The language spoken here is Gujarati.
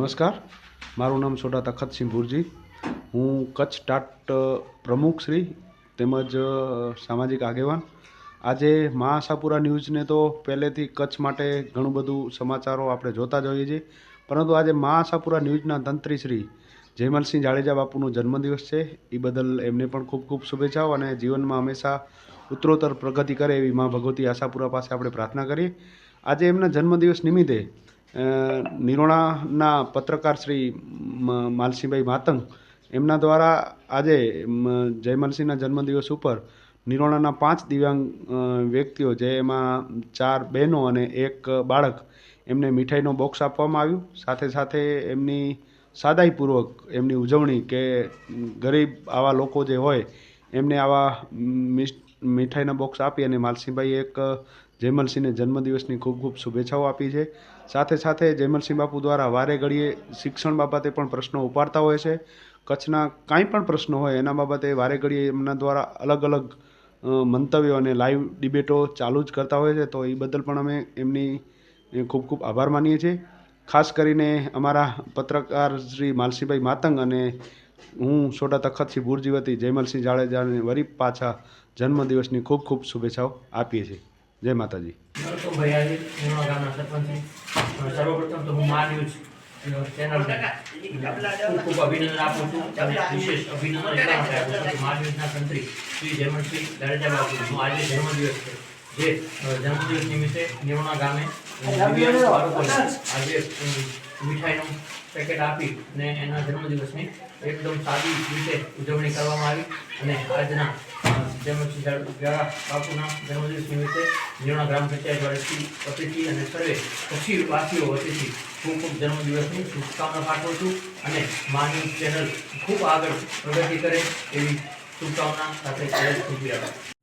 નમસ્કાર, મારું નામ સોઢા તખતસિંહ ભુરજી। હું કચ્છ ટાટ પ્રમુખ શ્રી તેમજ સામાજિક આગેવાન। આજે મા આશાપુરા ન્યૂઝને તો પહેલેથી કચ્છ માટે ઘણું બધું સમાચારો આપણે જોતા જ હોઈએ છીએ, પરંતુ આજે મા આશાપુરા ન્યૂઝના તંત્રી શ્રી જયમલસિંહ જાડેજા બાપુનો જન્મદિવસ છે। એ બદલ એમને પણ ખૂબ ખૂબ શુભેચ્છાઓ અને જીવનમાં હંમેશા ઉત્તરોત્તર પ્રગતિ કરે એવી મા ભગવતી આશાપુરા પાસે આપણે પ્રાર્થના કરીએ। આજે એમના જન્મદિવસ નિમિત્તે નિરોણાના પત્રકાર શ્રી માલસીભાઈ માતંગ એમના દ્વારા આજે જયમલસિંહના જન્મદિવસ ઉપર નિરોણાના 5 દિવ્યાંગ વ્યક્તિઓ, જે એમાં 4 બહેનો અને 1 બાળક, એમને મીઠાઈનો બોક્સ આપવામાં આવ્યું। સાથે સાથે એમની સાદાઈપૂર્વક એમની ઉજવણી કે ગરીબ આવા લોકો જે હોય એમને આવા મીઠાઈના બોક્સ આપી અને માલસીભાઈ એક જયમલસિંહને જન્મદિવસની ખૂબ ખૂબ શુભેચ્છાઓ આપી છે। સાથે સાથે જયમલસિંહ બાપુ દ્વારા વારે ઘડીએ શિક્ષણ બાબતે પણ પ્રશ્નો ઉપાડતા હોય છે। કચ્છના કાંઈ પણ પ્રશ્નો હોય એના બાબતે વારે ઘડીએ એમના દ્વારા અલગ અલગ મંતવ્યો અને લાઈવ ડિબેટો ચાલુ જ કરતા હોય છે। તો એ બદલ પણ અમે એમની ખૂબ ખૂબ આભાર માનીએ છીએ। ખાસ કરીને અમારા પત્રકાર શ્રી માલસીભાઈ માતંગ અને હું સોઢા તખતસિંહ ભુરજી વતી જયમલસિંહ જાડેજાને વરી પાછા જન્મદિવસની ખૂબ ખૂબ શુભેચ્છાઓ આપીએ છીએ। જય માતાજી। સર્વપ્રથમ તો હું મા ન્યૂઝ ચેનલને ખૂબ અભિનંદન આપું છું અને વિશેષ અભિનંદન એટલા માટે આપું છું કે મા ન્યૂઝના તંત્રી શ્રી જયમલસિંહ જાડેજા બાપુનો આજે જન્મદિવસ છે, જે જન્મદિવસ નિમિત્તે નિરોણા ગામે દિવ્યાંગ બાળકોને આજે મીઠાઈનું પેકેટ આપી અને એના જન્મદિવસની એકદમ સાદી રીતે ઉજવણી કરવામાં આવી। અને આજના જયમલસિંહ જાડેજા બાપુના જન્મદિવસ નિમિત્તે નિરોણા ગ્રામ પંચાયત વતીથી અને સર્વે કચ્છીવાસીઓ વતીથી ખૂબ ખૂબ જન્મદિવસની શુભકામના પાઠવું છું અને મા ન્યૂઝ ચેનલ ખૂબ આગળ પ્રગતિ કરે એવી શુભકામના સાથે